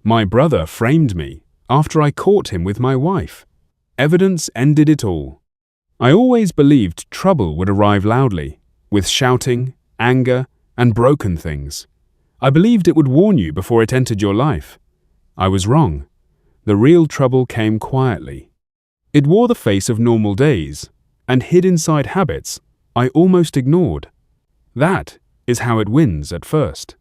My brother framed me after I caught him with my wife. Evidence ended it all. I always believed trouble would arrive loudly, with shouting, anger, and broken things. I believed it would warn you before it entered your life. I was wrong. The real trouble came quietly. It wore the face of normal days and hid inside habits I almost ignored. That is how it wins at first.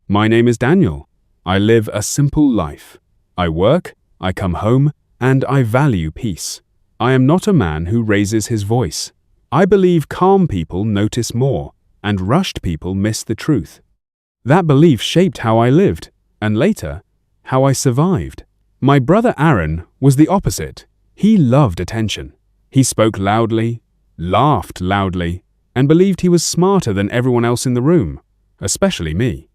My name is Daniel. I live a simple life. I work, I come home, and I value peace. I am not a man who raises his voice. I believe calm people notice more, and rushed people miss the truth. That belief shaped how I lived, and later, how I survived. My brother Aaron was the opposite. He loved attention. He spoke loudly, laughed loudly, and believed he was smarter than everyone else in the room, especially me.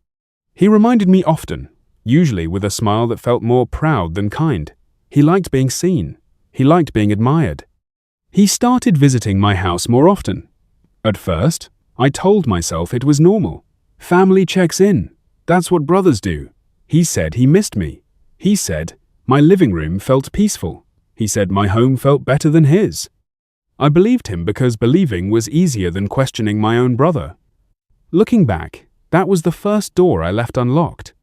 He reminded me often, usually with a smile that felt more proud than kind. He liked being seen. He liked being admired. He started visiting my house more often. At first, I told myself it was normal. Family checks in. That's what brothers do. He said he missed me. He said my living room felt peaceful. He said my home felt better than his. I believed him because believing was easier than questioning my own brother. Looking back, that was the first door I left unlocked.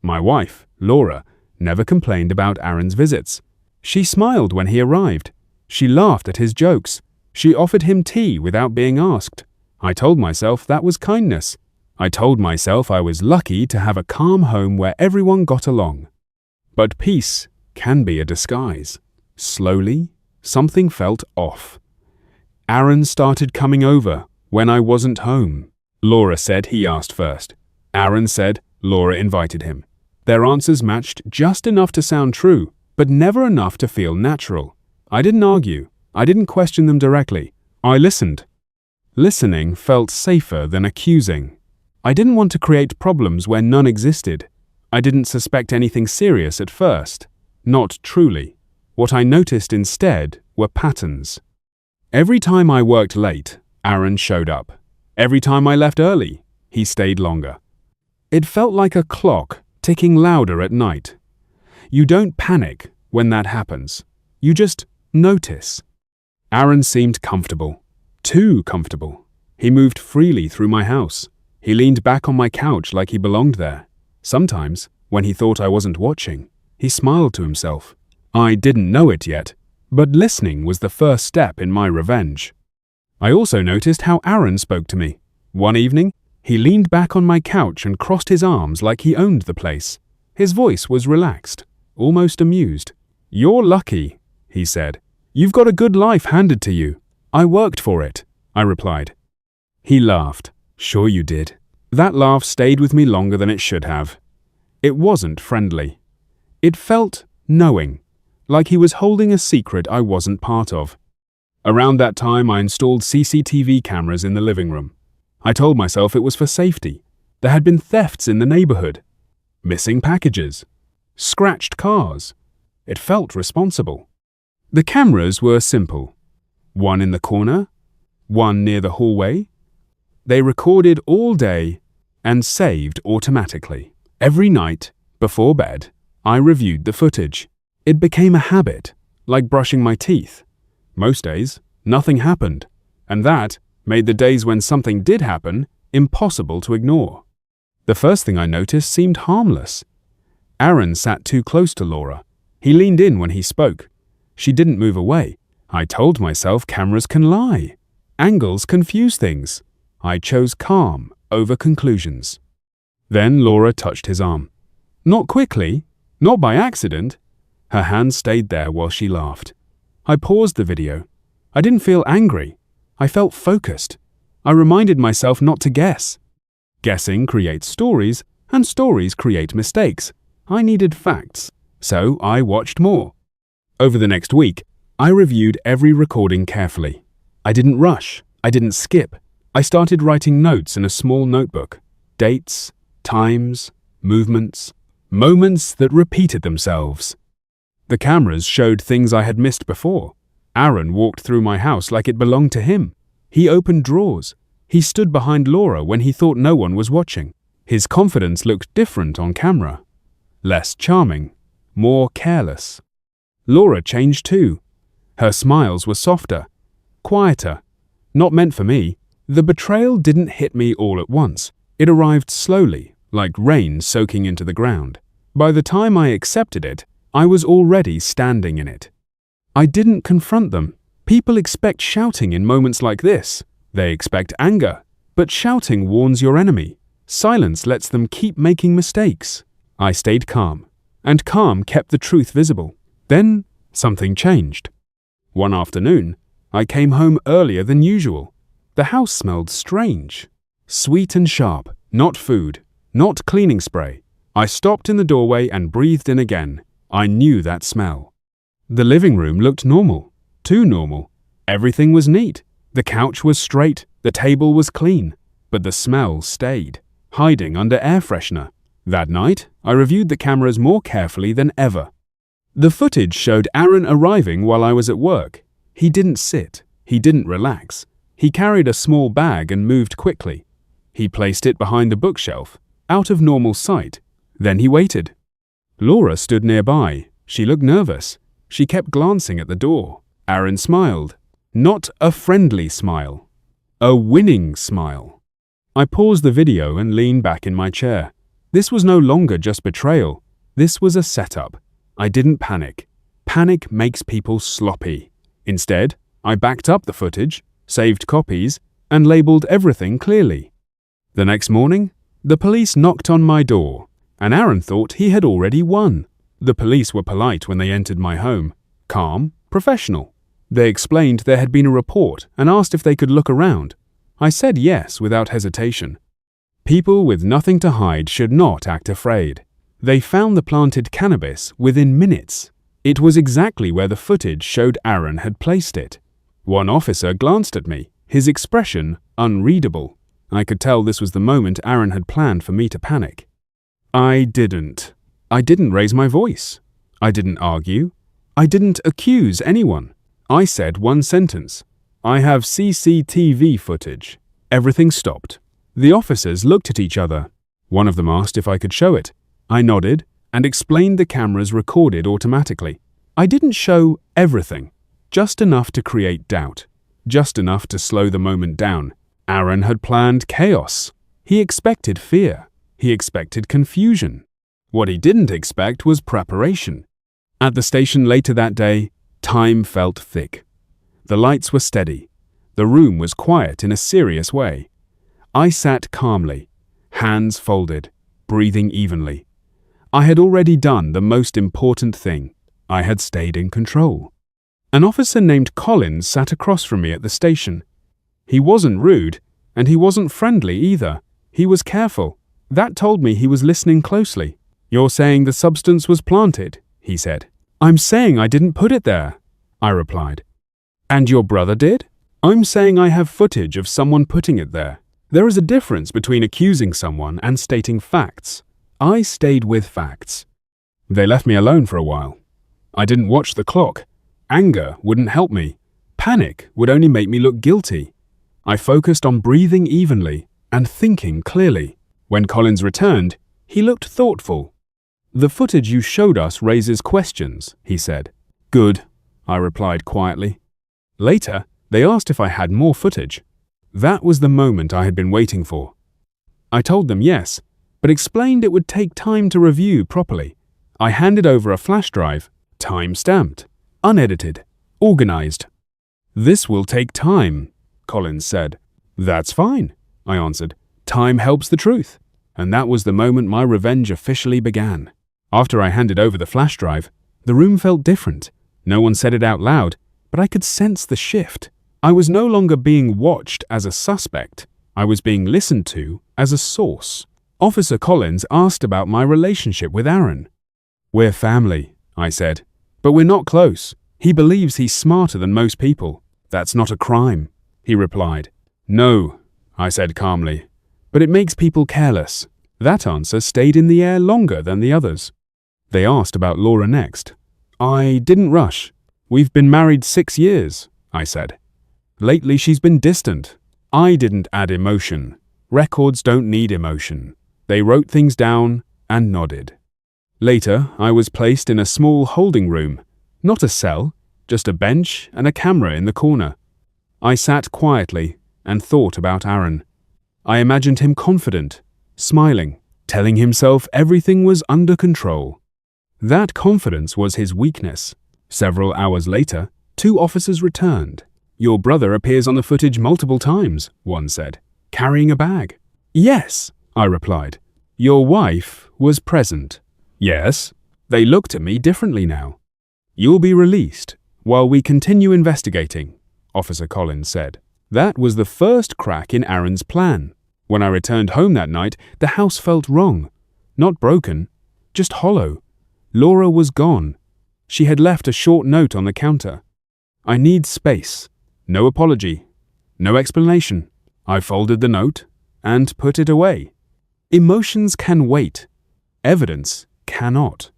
My wife, Laura, never complained about Aaron's visits. She smiled when he arrived. She laughed at his jokes. She offered him tea without being asked. I told myself that was kindness. I told myself I was lucky to have a calm home where everyone got along. But peace can be a disguise. Slowly, something felt off. Aaron started coming over when I wasn't home. Laura said he asked first. Aaron said Laura invited him. Their answers matched just enough to sound true, but never enough to feel natural. I didn't argue. I didn't question them directly. I listened. Listening felt safer than accusing. I didn't want to create problems where none existed. I didn't suspect anything serious at first. Not truly. What I noticed instead were patterns. Every time I worked late, Aaron showed up. Every time I left early, he stayed longer. It felt like a clock ticking louder at night. You don't panic when that happens. You just notice. Aaron seemed comfortable. Too comfortable. He moved freely through my house. He leaned back on my couch like he belonged there. Sometimes, when he thought I wasn't watching, he smiled to himself. I didn't know it yet, but listening was the first step in my revenge. I also noticed how Aaron spoke to me. One evening, he leaned back on my couch and crossed his arms like he owned the place. His voice was relaxed, almost amused. "You're lucky," he said. "You've got a good life handed to you." "I worked for it," I replied. He laughed. "Sure you did." That laugh stayed with me longer than it should have. It wasn't friendly. It felt knowing, like he was holding a secret I wasn't part of. Around that time, I installed CCTV cameras in the living room. I told myself it was for safety. There had been thefts in the neighborhood, missing packages, scratched cars. It felt responsible. The cameras were simple. One in the corner, one near the hallway. They recorded all day and saved automatically. Every night, before bed, I reviewed the footage. It became a habit, like brushing my teeth. Most days, nothing happened, and that made the days when something did happen impossible to ignore. The first thing I noticed seemed harmless. Aaron sat too close to Laura. He leaned in when he spoke. She didn't move away. I told myself cameras can lie. Angles confuse things. I chose calm over conclusions. Then Laura touched his arm. Not quickly, not by accident. Her hand stayed there while she laughed. I paused the video. I didn't feel angry. I felt focused. I reminded myself not to guess. Guessing creates stories, and stories create mistakes. I needed facts, so I watched more. Over the next week, I reviewed every recording carefully. I didn't rush. I didn't skip. I started writing notes in a small notebook. Dates, times, movements, moments that repeated themselves. The cameras showed things I had missed before. Aaron walked through my house like it belonged to him. He opened drawers. He stood behind Laura when he thought no one was watching. His confidence looked different on camera. less charming, more careless. Laura changed too. Her smiles were softer, quieter, not meant for me. The betrayal didn't hit me all at once. It arrived slowly, like rain soaking into the ground. By the time I accepted it, I was already standing in it. I didn't confront them. People expect shouting in moments like this. They expect anger. But shouting warns your enemy. Silence lets them keep making mistakes. I stayed calm, and calm kept the truth visible. Then something changed. One afternoon, I came home earlier than usual. The house smelled strange. Sweet and sharp, not food, not cleaning spray. I stopped in the doorway and breathed in again. I knew that smell. The living room looked normal, too normal. Everything was neat. The couch was straight, the table was clean. But the smell stayed, hiding under air freshener. That night, I reviewed the cameras more carefully than ever. The footage showed Aaron arriving while I was at work. He didn't sit. He didn't relax. He carried a small bag and moved quickly. He placed it behind the bookshelf, out of normal sight. Then he waited. Laura stood nearby. She looked nervous. She kept glancing at the door. Aaron smiled. Not a friendly smile. A winning smile. I paused the video and leaned back in my chair. This was no longer just betrayal. This was a setup. I didn't panic. Panic makes people sloppy. Instead, I backed up the footage, saved copies, and labeled everything clearly. The next morning, the police knocked on my door, and Aaron thought he had already won. The police were polite when they entered my home, calm, professional. They explained there had been a report and asked if they could look around. I said yes without hesitation. People with nothing to hide should not act afraid. They found the planted cannabis within minutes. It was exactly where the footage showed Aaron had placed it. One officer glanced at me, his expression unreadable. I could tell this was the moment Aaron had planned for me to panic. I didn't raise my voice. I didn't argue. I didn't accuse anyone. I said one sentence. I have CCTV footage. Everything stopped. The officers looked at each other. One of them asked if I could show it. I nodded and explained the cameras recorded automatically. I didn't show everything, just enough to create doubt, just enough to slow the moment down. Aaron had planned chaos. He expected fear. He expected confusion. What he didn't expect was preparation. At the station later that day, time felt thick. The lights were steady. The room was quiet in a serious way. I sat calmly, hands folded, breathing evenly. I had already done the most important thing. I had stayed in control. An officer named Collins sat across from me at the station. He wasn't rude, and he wasn't friendly either. He was careful. That told me he was listening closely. "You're saying the substance was planted," he said. "I'm saying I didn't put it there," I replied. "And your brother did?" "I'm saying I have footage of someone putting it there." There is a difference between accusing someone and stating facts. I stayed with facts. They left me alone for a while. I didn't watch the clock. Anger wouldn't help me. Panic would only make me look guilty. I focused on breathing evenly and thinking clearly. When Collins returned, he looked thoughtful. "The footage you showed us raises questions," he said. "Good," I replied quietly. Later, they asked if I had more footage. That was the moment I had been waiting for. I told them yes, but explained it would take time to review properly. I handed over a flash drive, time-stamped, unedited, organized. "This will take time," Collins said. "That's fine," I answered. "Time helps the truth." And that was the moment my revenge officially began. After I handed over the flash drive, the room felt different. No one said it out loud, but I could sense the shift. I was no longer being watched as a suspect. I was being listened to as a source. Officer Collins asked about my relationship with Aaron. "We're family," I said, "but we're not close. He believes he's smarter than most people. That's not a crime," he replied. "No," I said calmly, "but it makes people careless." That answer stayed in the air longer than the others. They asked about Laura next. I didn't rush. "We've been married 6 years," I said. "Lately she's been distant." I didn't add emotion. Records don't need emotion. They wrote things down and nodded. Later, I was placed in a small holding room, not a cell, just a bench and a camera in the corner. I sat quietly and thought about Aaron. I imagined him confident, smiling, telling himself everything was under control. That confidence was his weakness. Several hours later, 2 officers returned. "Your brother appears on the footage multiple times," one said, "carrying a bag." "Yes," I replied. "Your wife was present." "Yes." They looked at me differently now. "You'll be released while we continue investigating," Officer Collins said. That was the first crack in Aaron's plan. When I returned home that night, the house felt wrong. Not broken, just hollow. Laura was gone. She had left a short note on the counter. "I need space. No apology. No explanation." I folded the note and put it away. Emotions can wait. Evidence cannot.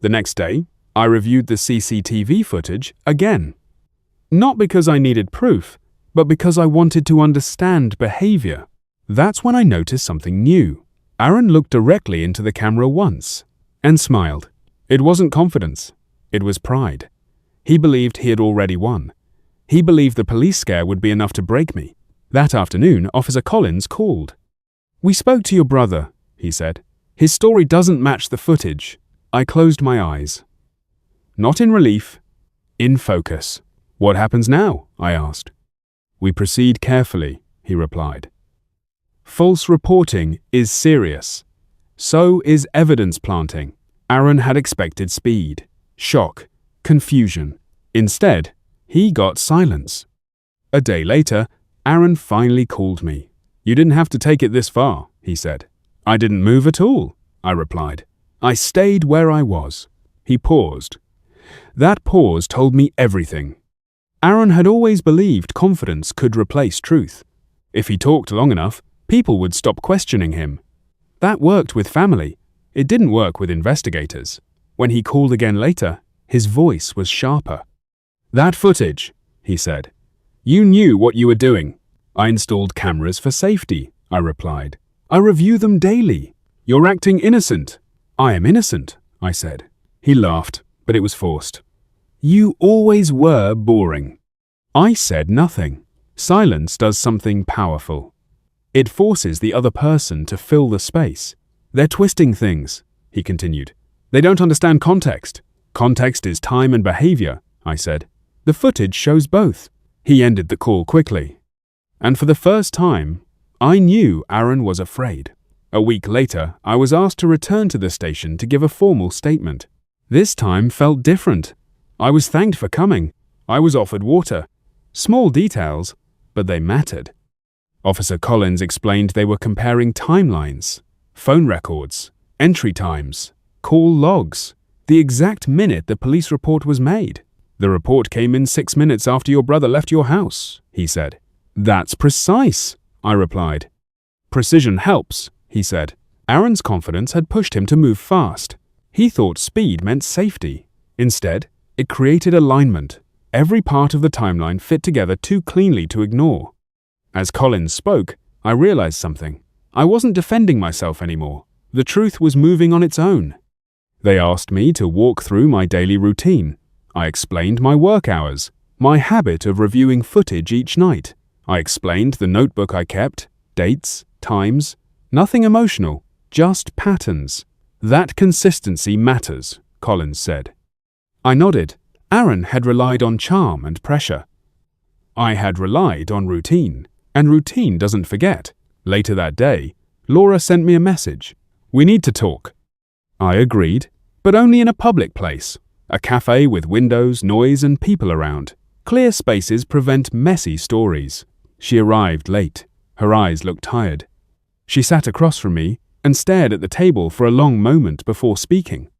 The next day, I reviewed the CCTV footage again. Not because I needed proof, but because I wanted to understand behavior. That's when I noticed something new. Aaron looked directly into the camera once and smiled. It wasn't confidence. It was pride. He believed he had already won. He believed the police scare would be enough to break me. That afternoon, Officer Collins called. "We spoke to your brother," he said. "His story doesn't match the footage." I closed my eyes. Not in relief, in focus. "What happens now?" I asked. "We proceed carefully," he replied. False reporting is serious. So is evidence planting. Aaron had expected speed, shock, confusion. Instead, he got silence. A day later, Aaron finally called me. "You didn't have to take it this far," he said. "I didn't move at all," I replied. "I stayed where I was." He paused. That pause told me everything. Aaron had always believed confidence could replace truth. If he talked long enough, people would stop questioning him. That worked with family. It didn't work with investigators. When he called again later, his voice was sharper. "That footage," he said. "You knew what you were doing." "I installed cameras for safety," I replied. "I review them daily." "You're acting innocent." "I am innocent," I said. He laughed, but it was forced. "You always were boring." I said nothing. Silence does something powerful. It forces the other person to fill the space. "They're twisting things," he continued. "They don't understand context." "Context is time and behavior," I said. "The footage shows both." He ended the call quickly. And for the first time, I knew Aaron was afraid. A week later, I was asked to return to the station to give a formal statement. This time felt different. I was thanked for coming. I was offered water. Small details, but they mattered. Officer Collins explained they were comparing timelines, phone records, entry times, call logs, the exact minute the police report was made. "The report came in 6 minutes after your brother left your house," he said. "That's precise," I replied. "Precision helps," he said. Aaron's confidence had pushed him to move fast. He thought speed meant safety. Instead, it created alignment. Every part of the timeline fit together too cleanly to ignore. As Collins spoke, I realized something. I wasn't defending myself anymore. The truth was moving on its own. They asked me to walk through my daily routine. I explained my work hours, my habit of reviewing footage each night. I explained the notebook I kept, dates, times, nothing emotional, just patterns. "That consistency matters," Collins said. I nodded. Aaron had relied on charm and pressure. I had relied on routine, and routine doesn't forget. Later that day, Laura sent me a message. "We need to talk." I agreed, but only in a public place. A cafe with windows, noise, and people around. Clear spaces prevent messy stories. She arrived late. Her eyes looked tired. She sat across from me and stared at the table for a long moment before speaking.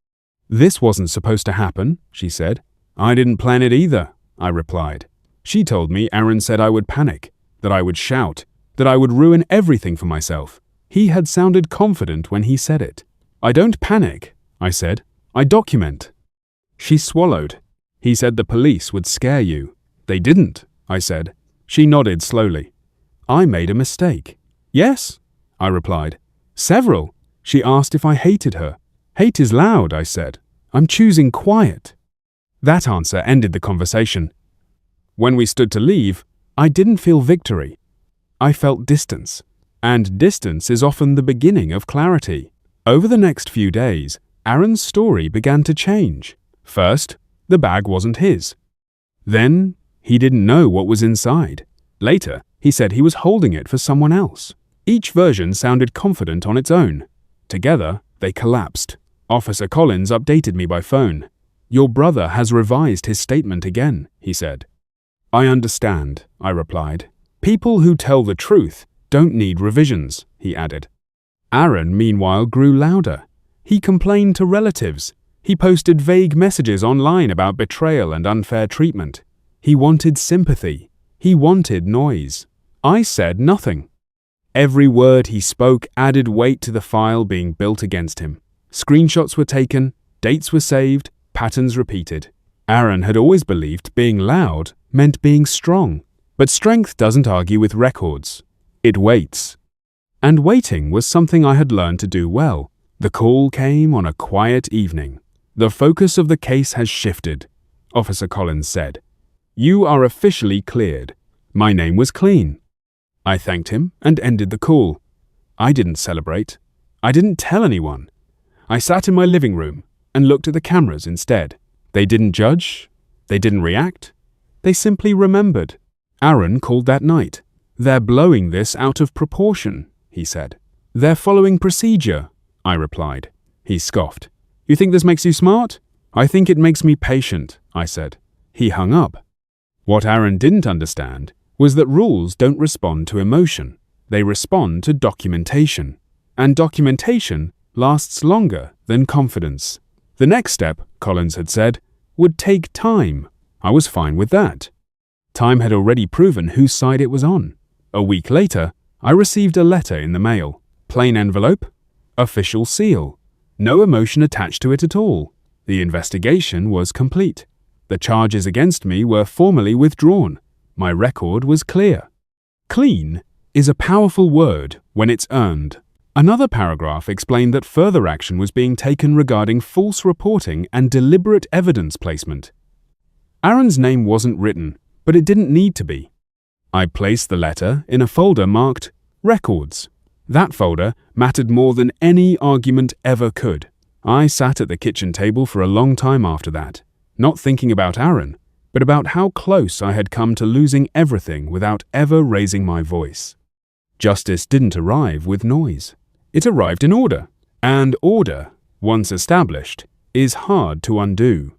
"This wasn't supposed to happen," she said. "I didn't plan it either," I replied. She told me Aaron said I would panic, that I would shout, that I would ruin everything for myself. He had sounded confident when he said it. "I don't panic," I said. "I document." She swallowed. "He said the police would scare you." "They didn't," I said. She nodded slowly. "I made a mistake." "Yes," I replied. "Several." She asked if I hated her. Hate is loud, I said. I'm choosing quiet. That answer ended the conversation. When we stood to leave, I didn't feel victory. I felt distance. And distance is often the beginning of clarity. Over the next few days, Aaron's story began to change. First, the bag wasn't his. Then, he didn't know what was inside. Later, he said he was holding it for someone else. Each version sounded confident on its own. Together, they collapsed. Officer Collins updated me by phone. "Your brother has revised his statement again," he said. "I understand," I replied. "People who tell the truth don't need revisions," he added. Aaron, meanwhile, grew louder. He complained to relatives. He posted vague messages online about betrayal and unfair treatment. He wanted sympathy. He wanted noise. I said nothing. Every word he spoke added weight to the file being built against him. Screenshots were taken, dates were saved, patterns repeated. Aaron had always believed being loud meant being strong. But strength doesn't argue with records. It waits. And waiting was something I had learned to do well. The call came on a quiet evening. "The focus of the case has shifted," Officer Collins said. "You are officially cleared." My name was clean. I thanked him and ended the call. I didn't celebrate. I didn't tell anyone. I sat in my living room and looked at the cameras instead. They didn't judge. They didn't react. They simply remembered. Aaron called that night. "They're blowing this out of proportion," he said. "They're following procedure," I replied. He scoffed. "You think this makes you smart?" "I think it makes me patient," I said. He hung up. What Aaron didn't understand was that rules don't respond to emotion. They respond to documentation. And documentation lasts longer than confidence. The next step, Collins had said, would take time. I was fine with that. Time had already proven whose side it was on. A week later, I received a letter in the mail. Plain envelope, official seal. No emotion attached to it at all. The investigation was complete. The charges against me were formally withdrawn. My record was clear. Clean is a powerful word when it's earned. Another paragraph explained that further action was being taken regarding false reporting and deliberate evidence placement. Aaron's name wasn't written, but it didn't need to be. I placed the letter in a folder marked Records. That folder mattered more than any argument ever could. I sat at the kitchen table for a long time after that, not thinking about Aaron, but about how close I had come to losing everything without ever raising my voice. Justice didn't arrive with noise. It arrived in order, and order, once established, is hard to undo.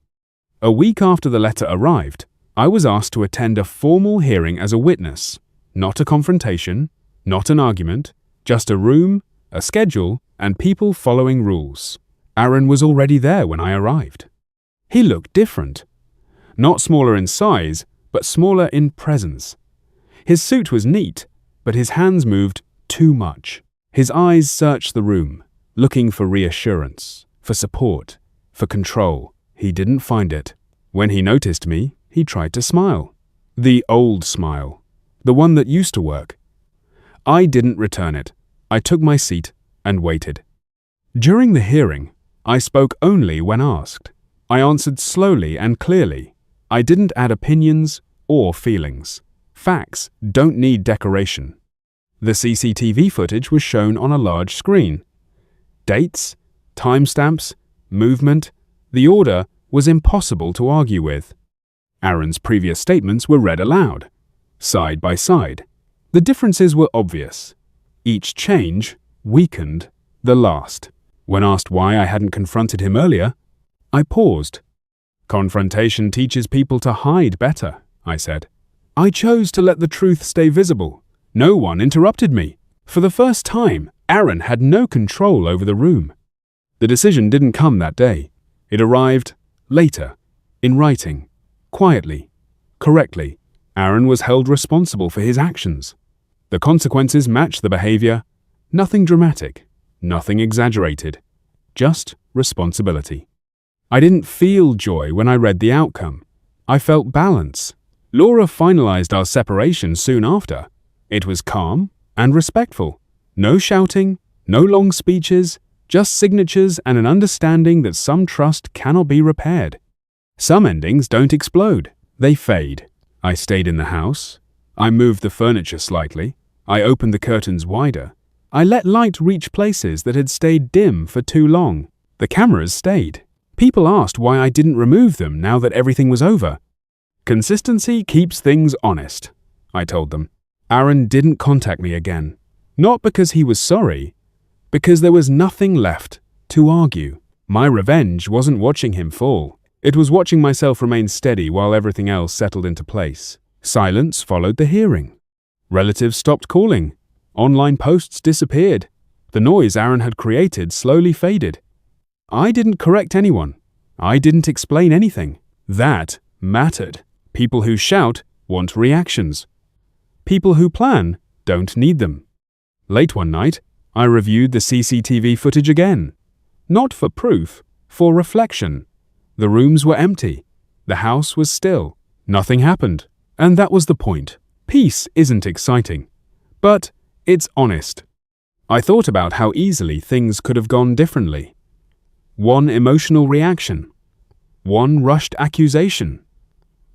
A week after the letter arrived, I was asked to attend a formal hearing as a witness, not a confrontation, not an argument, just a room, a schedule, and people following rules. Aaron was already there when I arrived. He looked different. Not smaller in size, but smaller in presence. His suit was neat, but his hands moved too much. His eyes searched the room, looking for reassurance, for support, for control. He didn't find it. When he noticed me, he tried to smile. The old smile. The one that used to work. I didn't return it. I took my seat and waited. During the hearing, I spoke only when asked. I answered slowly and clearly. I didn't add opinions or feelings. Facts don't need decoration. The CCTV footage was shown on a large screen. Dates, timestamps, movement, the order was impossible to argue with. Aaron's previous statements were read aloud, side by side. The differences were obvious. Each change weakened the last. When asked why I hadn't confronted him earlier, I paused. Confrontation teaches people to hide better, I said. I chose to let the truth stay visible. No one interrupted me. For the first time, Aaron had no control over the room. The decision didn't come that day. It arrived later, in writing, quietly, correctly. Aaron was held responsible for his actions. The consequences matched the behavior. Nothing dramatic, nothing exaggerated, just responsibility. I didn't feel joy when I read the outcome. I felt balance. Laura finalized our separation soon after. It was calm and respectful. No shouting, no long speeches, Just signatures and an understanding that some trust cannot be repaired. Some endings don't explode, they fade. I stayed in the house. I moved the furniture slightly. I opened the curtains wider. I let light reach places that had stayed dim for too long. The cameras stayed. People asked why I didn't remove them now that everything was over. Consistency keeps things honest, I told them. Aaron didn't contact me again. Not because he was sorry, because there was nothing left to argue. My revenge wasn't watching him fall. It was watching myself remain steady while everything else settled into place. Silence followed the hearing. Relatives stopped calling. Online posts disappeared. The noise Aaron had created slowly faded. I didn't correct anyone. I didn't explain anything. That mattered. People who shout want reactions. People who plan don't need them. Late one night, I reviewed the CCTV footage again. Not for proof, for reflection. The rooms were empty. The house was still. Nothing happened. And that was the point. Peace isn't exciting, but it's honest. I thought about how easily things could have gone differently. One emotional reaction. One rushed accusation.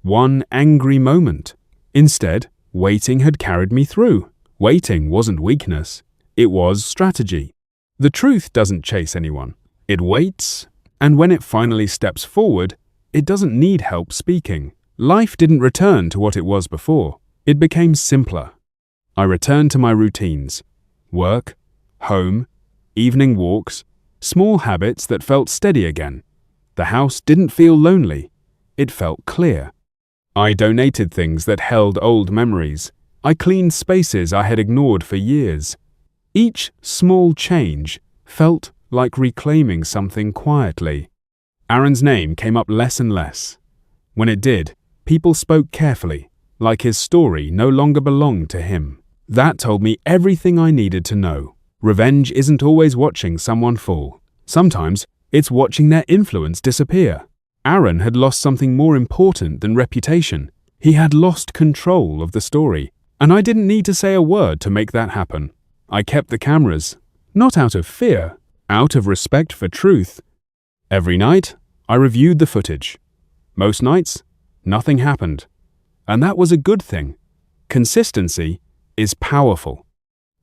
One angry moment. Instead, waiting had carried me through. Waiting wasn't weakness. It was strategy. The truth doesn't chase anyone. It waits, and when it finally steps forward, it doesn't need help speaking. Life didn't return to what it was before. It became simpler. I returned to my routines. Work, home, evening walks, small habits that felt steady again. The house didn't feel lonely. It felt clear. I donated things that held old memories. I cleaned spaces I had ignored for years. Each small change felt like reclaiming something quietly. Aaron's name came up less and less. When it did, people spoke carefully, like his story no longer belonged to him. That told me everything I needed to know. Revenge isn't always watching someone fall. Sometimes it's watching their influence disappear. Aaron had lost something more important than reputation. He had lost control of the story, and I didn't need to say a word to make that happen. I kept the cameras, not out of fear, out of respect for truth. Every night, I reviewed the footage. Most nights, nothing happened. And that was a good thing. Consistency is powerful.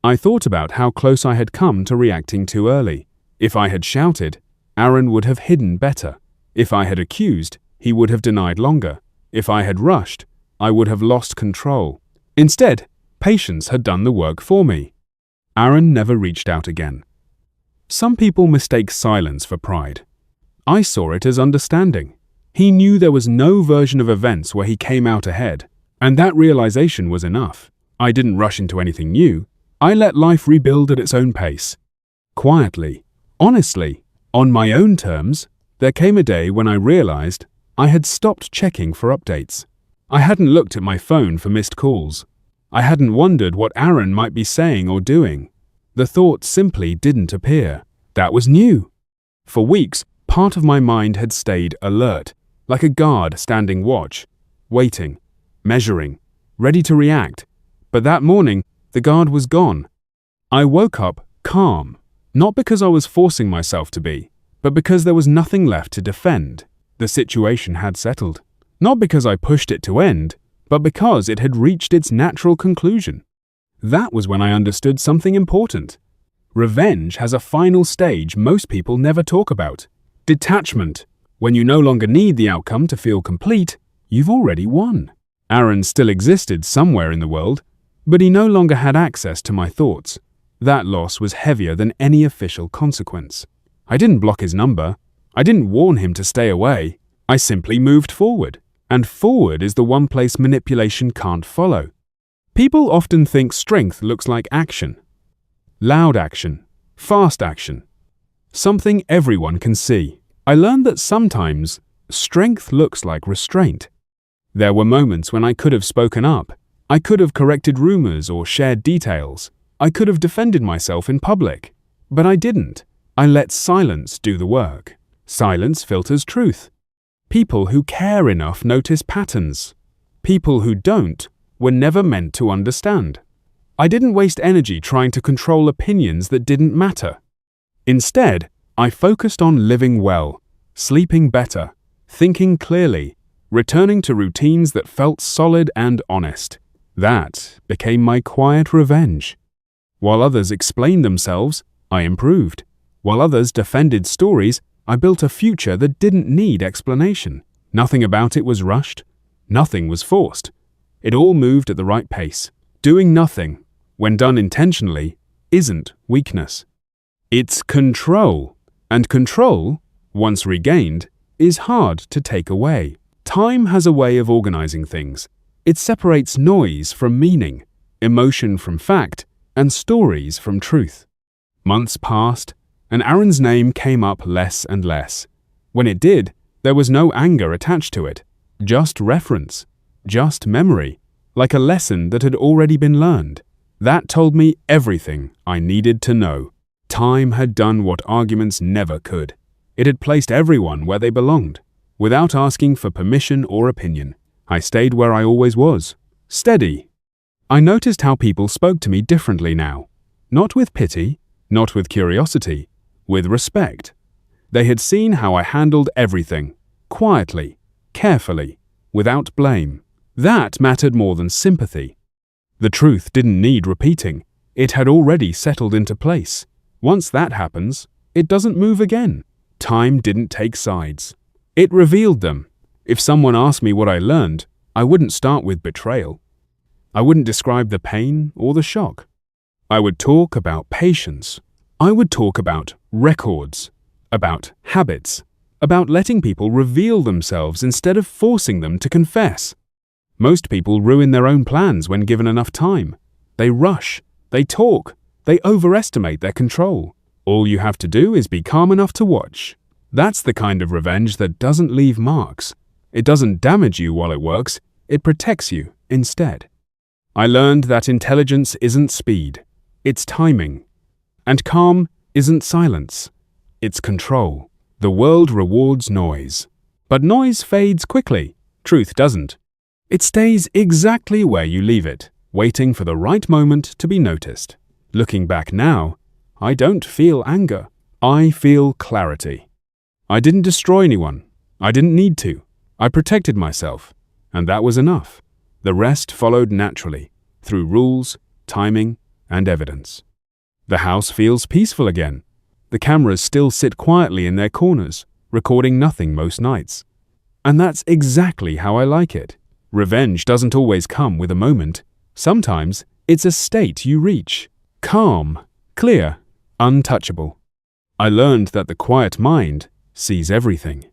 I thought about how close I had come to reacting too early. If I had shouted, Aaron would have hidden better. If I had accused, he would have denied longer. If I had rushed, I would have lost control. Instead, patience had done the work for me. Aaron never reached out again. Some people mistake silence for pride. I saw it as understanding. He knew there was no version of events where he came out ahead, and that realization was enough. I didn't rush into anything new. I let life rebuild at its own pace. Quietly, honestly, on my own terms, there came a day when I realized I had stopped checking for updates. I hadn't looked at my phone for missed calls. I hadn't wondered what Aaron might be saying or doing. The thought simply didn't appear. That was new. For weeks, part of my mind had stayed alert, like a guard standing watch, waiting, measuring, ready to react. But that morning, the guard was gone. I woke up calm, not because I was forcing myself to be, but because there was nothing left to defend. The situation had settled. Not because I pushed it to end, but because it had reached its natural conclusion. That was when I understood something important. Revenge has a final stage most people never talk about. Detachment. When you no longer need the outcome to feel complete, you've already won. Aaron still existed somewhere in the world, but he no longer had access to my thoughts. That loss was heavier than any official consequence. I didn't block his number. I didn't warn him to stay away. I simply moved forward. And forward is the one place manipulation can't follow. People often think strength looks like action. Loud action. Fast action. Something everyone can see. I learned that sometimes strength looks like restraint. There were moments when I could have spoken up. I could have corrected rumors or shared details. I could have defended myself in public. But I didn't. I let silence do the work. Silence filters truth. People who care enough notice patterns. People who don't were never meant to understand. I didn't waste energy trying to control opinions that didn't matter. Instead, I focused on living well, sleeping better, thinking clearly, returning to routines that felt solid and honest. That became my quiet revenge. While others explained themselves, I improved. While others defended stories, I built a future that didn't need explanation. Nothing about it was rushed. Nothing was forced. It all moved at the right pace. Doing nothing, when done intentionally, isn't weakness. It's control. And control, once regained, is hard to take away. Time has a way of organizing things. It separates noise from meaning, emotion from fact, and stories from truth. Months passed, and Aaron's name came up less and less. When it did, there was no anger attached to it, just reference, just memory, like a lesson that had already been learned. That told me everything I needed to know. Time had done what arguments never could. It had placed everyone where they belonged. Without asking for permission or opinion, I stayed where I always was, steady. I noticed how people spoke to me differently now. Not with pity, not with curiosity, with respect. They had seen how I handled everything, quietly, carefully, without blame. That mattered more than sympathy. The truth didn't need repeating. It had already settled into place. Once that happens, it doesn't move again. Time didn't take sides. It revealed them. If someone asked me what I learned, I wouldn't start with betrayal. I wouldn't describe the pain or the shock. I would talk about patience. I would talk about records, about habits, about letting people reveal themselves instead of forcing them to confess. Most people ruin their own plans when given enough time. They rush, they talk, they overestimate their control. All you have to do is be calm enough to watch. That's the kind of revenge that doesn't leave marks. It doesn't damage you while it works, it protects you instead. I learned that intelligence isn't speed, it's timing. And calm isn't silence, it's control. The world rewards noise. But noise fades quickly, truth doesn't. It stays exactly where you leave it, waiting for the right moment to be noticed. Looking back now, I don't feel anger. I feel clarity. I didn't destroy anyone. I didn't need to. I protected myself, and that was enough. The rest followed naturally, through rules, timing, and evidence. The house feels peaceful again. The cameras still sit quietly in their corners, recording nothing most nights. And that's exactly how I like it. Revenge doesn't always come with a moment. Sometimes it's a state you reach. Calm, clear, untouchable. I learned that the quiet mind sees everything.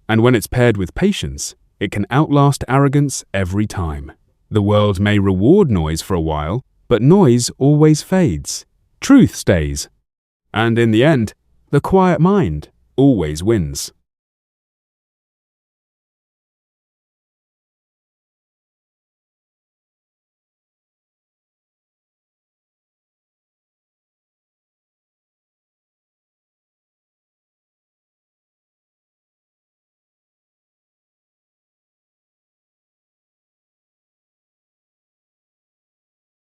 And when it's paired with patience, it can outlast arrogance every time. The world may reward noise for a while, but noise always fades. Truth stays. And in the end, the quiet mind always wins.